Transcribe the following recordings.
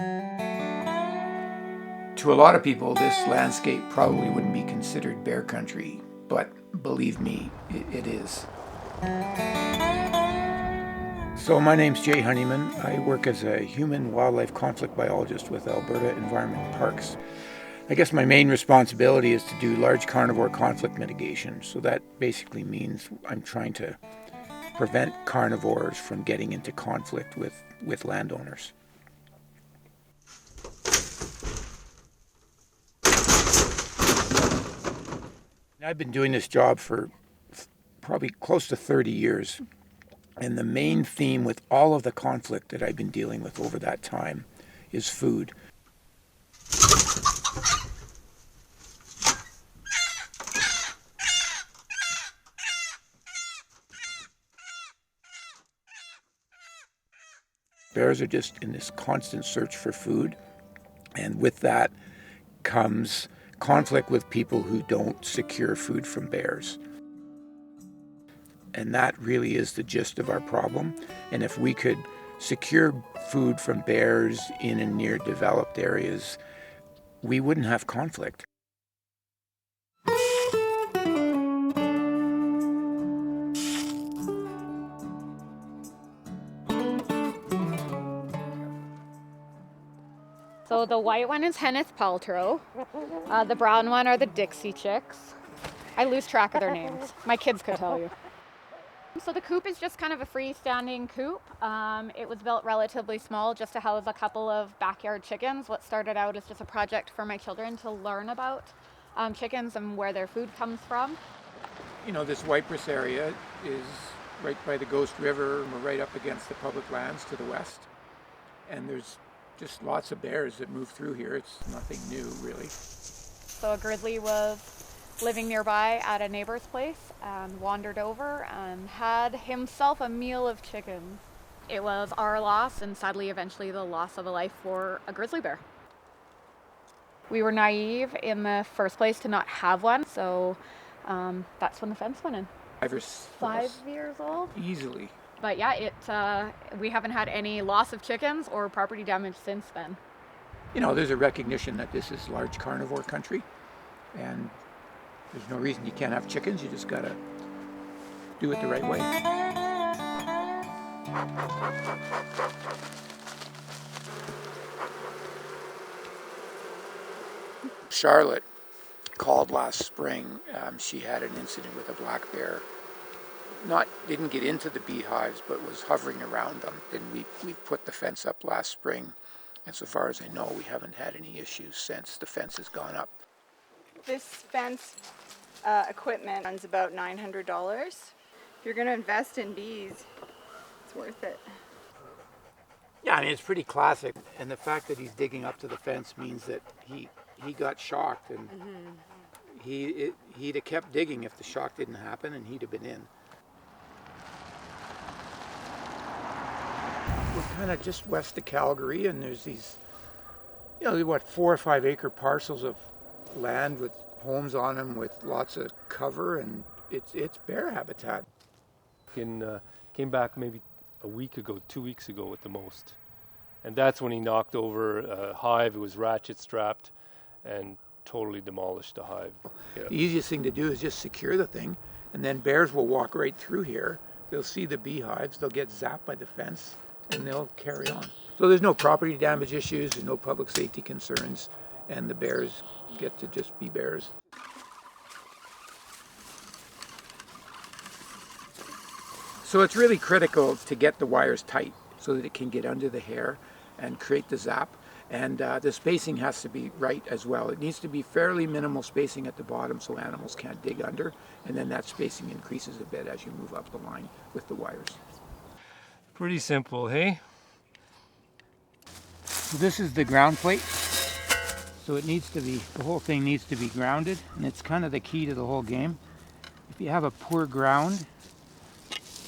To a lot of people, this landscape probably wouldn't be considered bear country, but believe me, it is. So my name's Jay Honeyman. I work as a human-wildlife conflict biologist with Alberta Environment Parks. I guess my main responsibility is to do large carnivore conflict mitigation. So that basically means I'm trying to prevent carnivores from getting into conflict with landowners. I've been doing this job for probably close to 30 years. And the main theme with all of the conflict that I've been dealing with over that time is food. Bears are just in this constant search for food. And with that comes conflict with people who don't secure food from bears. And that really is the gist of our problem. And if we could secure food from bears in and near developed areas, we wouldn't have conflict. So the white one is Hennis Paltrow. The brown one are the Dixie Chicks. I lose track of their names. My kids could tell you. So the coop is just kind of a freestanding coop. It was built relatively small just to house a couple of backyard chickens. What started out as just a project for my children to learn about chickens and where their food comes from. You know, this Cypress area is right by the Ghost River, and we're right up against the public lands to the west. And there's just lots of bears that move through here. It's nothing new, really. So a grizzly was living nearby at a neighbor's place and wandered over and had himself a meal of chickens. It was our loss and sadly eventually the loss of a life for a grizzly bear. We were naive in the first place to not have one, so that's when the fence went in. 5 years old? Easily. But yeah, we haven't had any loss of chickens or property damage since then. You know, there's a recognition that this is large carnivore country, and there's no reason you can't have chickens. You just gotta do it the right way. Charlotte called last spring. She had an incident with a black bear. Didn't get into the beehives, but was hovering around them. Then we put the fence up last spring, and so far as I know, we haven't had any issues since the fence has gone up. This fence equipment runs about $900. If you're going to invest in bees, it's worth it. Yeah, I mean, it's pretty classic, and the fact that he's digging up to the fence means that he got shocked, and he'd have kept digging if the shock didn't happen, and he'd have been in. We're kind of just west of Calgary, and there's these, 4 or 5 acre parcels of land with homes on them with lots of cover, and it's bear habitat. Came back maybe a week ago, 2 weeks ago at the most. And that's when he knocked over a hive. It was ratchet strapped and totally demolished the hive. Yeah. The easiest thing to do is just secure the thing, and then bears will walk right through here. They'll see the beehives, they'll get zapped by the fence, and they'll carry on. So there's no property damage issues, there's no public safety concerns, and the bears get to just be bears. So it's really critical to get the wires tight so that it can get under the hair and create the zap. And the spacing has to be right as well. It needs to be fairly minimal spacing at the bottom so animals can't dig under, and then that spacing increases a bit as you move up the line with the wires. Pretty simple, hey? So this is the ground plate. So the whole thing needs to be grounded, and it's kind of the key to the whole game. If you have a poor ground,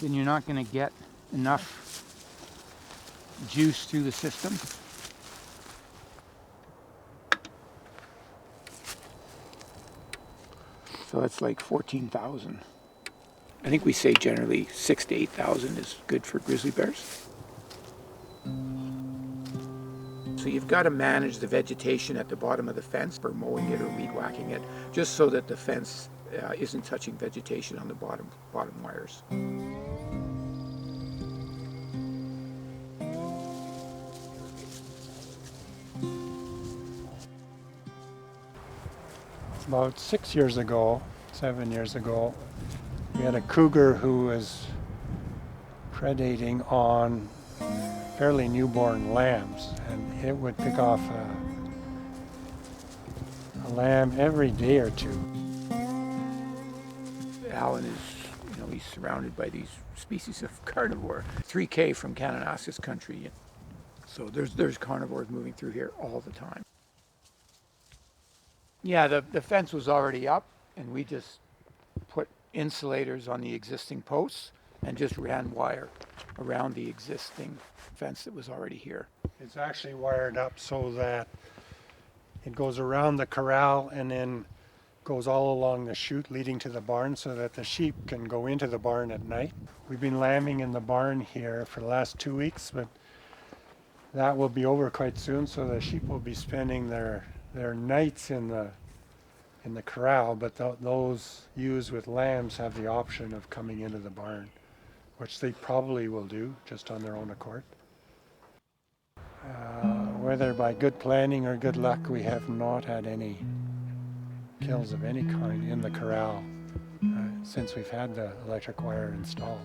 then you're not going to get enough juice through the system. So that's like 14,000. I think we say generally 6,000 to 8,000 is good for grizzly bears. So So you've got to manage the vegetation at the bottom of the fence for mowing it or weed whacking it, just so that the fence isn't touching vegetation on the bottom wires. About 6 years ago, 7 years ago, we had a cougar who was predating on fairly newborn lambs, and it would pick off a lamb every day or two. Alan is, he's surrounded by these species of carnivore. 3K from Kananaskis country, so there's carnivores moving through here all the time. Yeah, the fence was already up, and we just put insulators on the existing posts and just ran wire around the existing fence that was already here. It's actually wired up so that it goes around the corral and then goes all along the chute leading to the barn so that the sheep can go into the barn at night. We've been lambing in the barn here for the last 2 weeks, but that will be over quite soon, so the sheep will be spending their nights in the corral, but those ewes with lambs have the option of coming into the barn, which they probably will do just on their own accord. Whether by good planning or good luck, we have not had any kills of any kind in the corral since we've had the electric wire installed.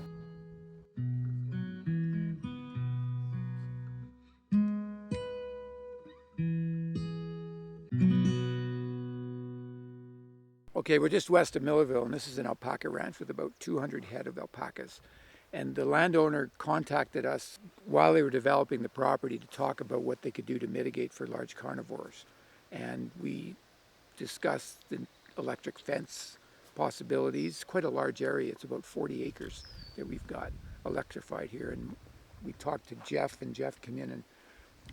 Okay, we're just west of Millerville, and this is an alpaca ranch with about 200 head of alpacas. And the landowner contacted us while they were developing the property to talk about what they could do to mitigate for large carnivores. And we discussed the electric fence possibilities. Quite a large area, it's about 40 acres that we've got electrified here. And we talked to Jeff, and Jeff came in and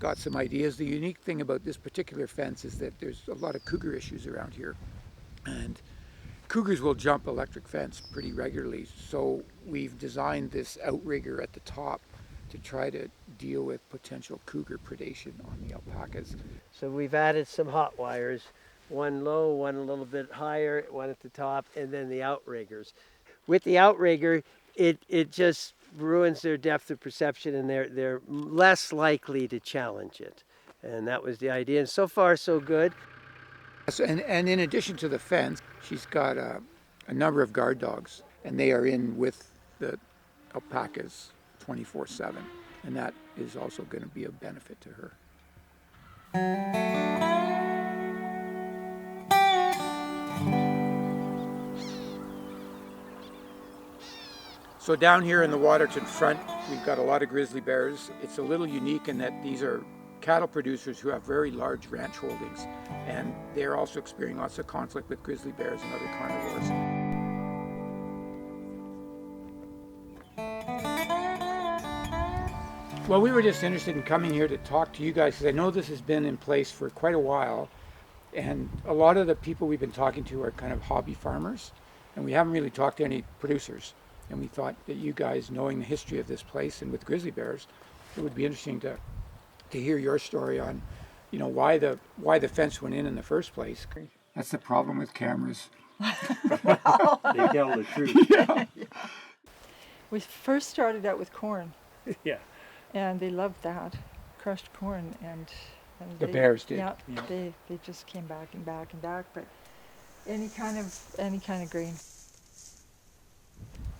got some ideas. The unique thing about this particular fence is that there's a lot of cougar issues around here. And cougars will jump electric fence pretty regularly, so we've designed this outrigger at the top to try to deal with potential cougar predation on the alpacas. So we've added some hot wires, one low, one a little bit higher, one at the top, and then the outriggers. With the outrigger, it just ruins their depth of perception, and they're less likely to challenge it. And that was the idea, and so far so good. And in addition to the fence, she's got a number of guard dogs, and they are in with the alpacas 24/7, and that is also going to be a benefit to her. So down here in the Waterton front, we've got a lot of grizzly bears. It's a little unique in that these are cattle producers who have very large ranch holdings, and they're also experiencing lots of conflict with grizzly bears and other carnivores. Well, we were just interested in coming here to talk to you guys because I know this has been in place for quite a while, and a lot of the people we've been talking to are kind of hobby farmers, and we haven't really talked to any producers. And we thought that you guys, knowing the history of this place and with grizzly bears, it would be interesting to hear your story on, why the fence went in the first place. That's the problem with cameras. They tell the truth. Yeah. We first started out with corn. Yeah. And they loved that, crushed corn, and The bears did. Yeah, they just came back and back and back, but any kind of grain.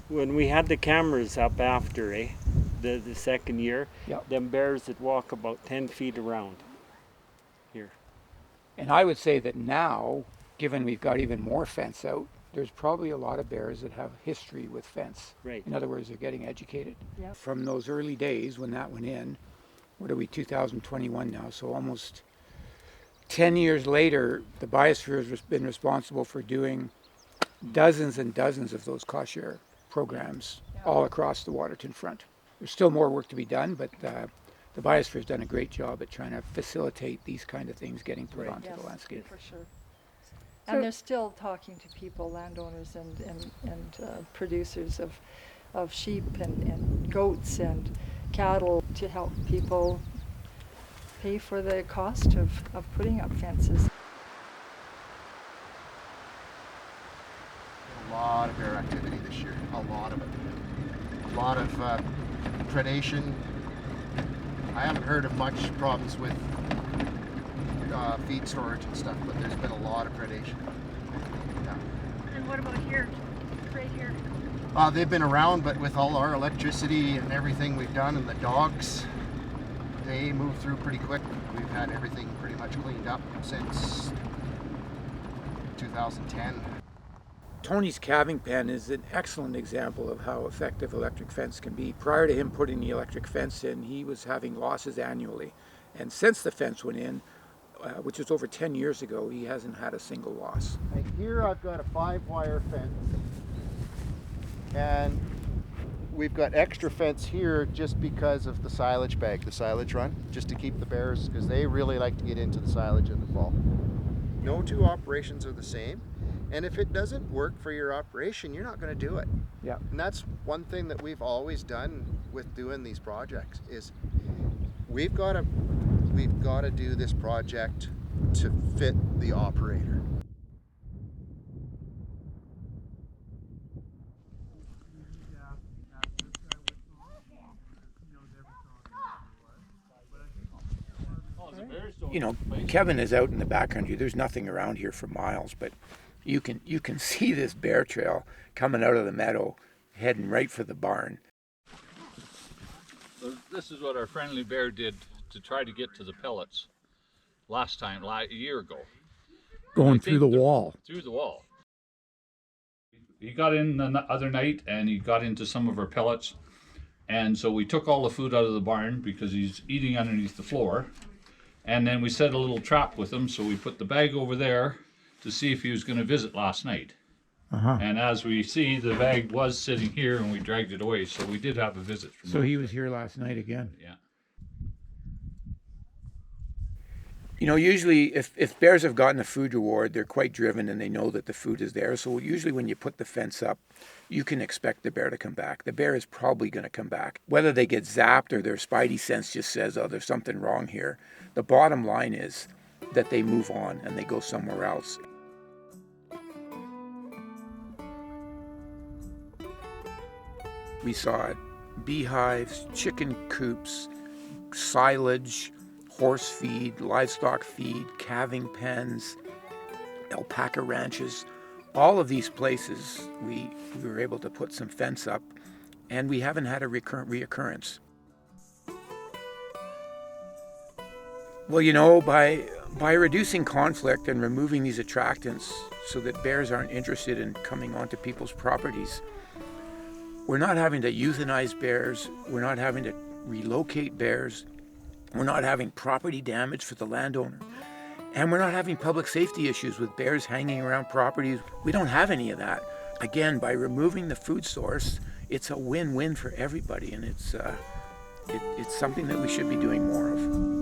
When we had the cameras up after, the second year, Yep. them bears would walk about 10 feet around here. And I would say that now, given we've got even more fence out, there's probably a lot of bears that have history with fence. Right. In other words, they're getting educated. Yep. From those early days when that went in, what are we, 2021 now, so almost 10 years later, the biosphere has been responsible for doing dozens and dozens of those cost share programs all across the Waterton front. There's still more work to be done, but the biosphere has done a great job at trying to facilitate these kind of things getting put onto the landscape. For sure. And they're still talking to people, landowners and producers of sheep and goats and cattle to help people pay for the cost of putting up fences. A lot of bear activity this year, a lot of it. A lot of predation. I haven't heard of much problems with feed storage and stuff, but there's been a lot of predation. Yeah. And what about here, right here? They've been around, but with all our electricity and everything we've done and the dogs, they move through pretty quick. We've had everything pretty much cleaned up since 2010. Tony's calving pen is an excellent example of how effective electric fence can be. Prior to him putting the electric fence in, he was having losses annually. And since the fence went in, which was over 10 years ago, he hasn't had a single loss. And here I've got a 5-wire fence. And we've got extra fence here just because of the silage bag, the silage run, just to keep the bears, because they really like to get into the silage in the fall. No two operations are the same. And if it doesn't work for your operation, you're not going to do it. Yeah. And that's one thing that we've always done with doing these projects is we've got to do this project to fit the operator. You know, Kevin is out in the backcountry. There's nothing around here for miles, but you can see this bear trail coming out of the meadow, heading right for the barn. So this is what our friendly bear did to try to get to the pellets last time, a year ago. Going through the wall. Through the wall. He got in the other night and he got into some of our pellets. And so we took all the food out of the barn because he's eating underneath the floor. And then we set a little trap with him. So we put the bag over there to see if he was going to visit last night. And as we see, the bag was sitting here and we dragged it away. So we did have a visit from him. So he was here last night again. Yeah. You know, usually if bears have gotten a food reward, they're quite driven and they know that the food is there. So usually when you put the fence up, you can expect the bear to come back. The bear is probably going to come back. Whether they get zapped or their spidey sense just says, oh, there's something wrong here. The bottom line is that they move on and they go somewhere else. We saw beehives, chicken coops, silage, horse feed, livestock feed, calving pens, alpaca ranches. All of these places we were able to put some fence up, and we haven't had a reoccurrence. Well, you know, by reducing conflict and removing these attractants so that bears aren't interested in coming onto people's properties, we're not having to euthanize bears, we're not having to relocate bears, we're not having property damage for the landowner, and we're not having public safety issues with bears hanging around properties. We don't have any of that. Again, by removing the food source, it's a win-win for everybody, and it's something that we should be doing more of.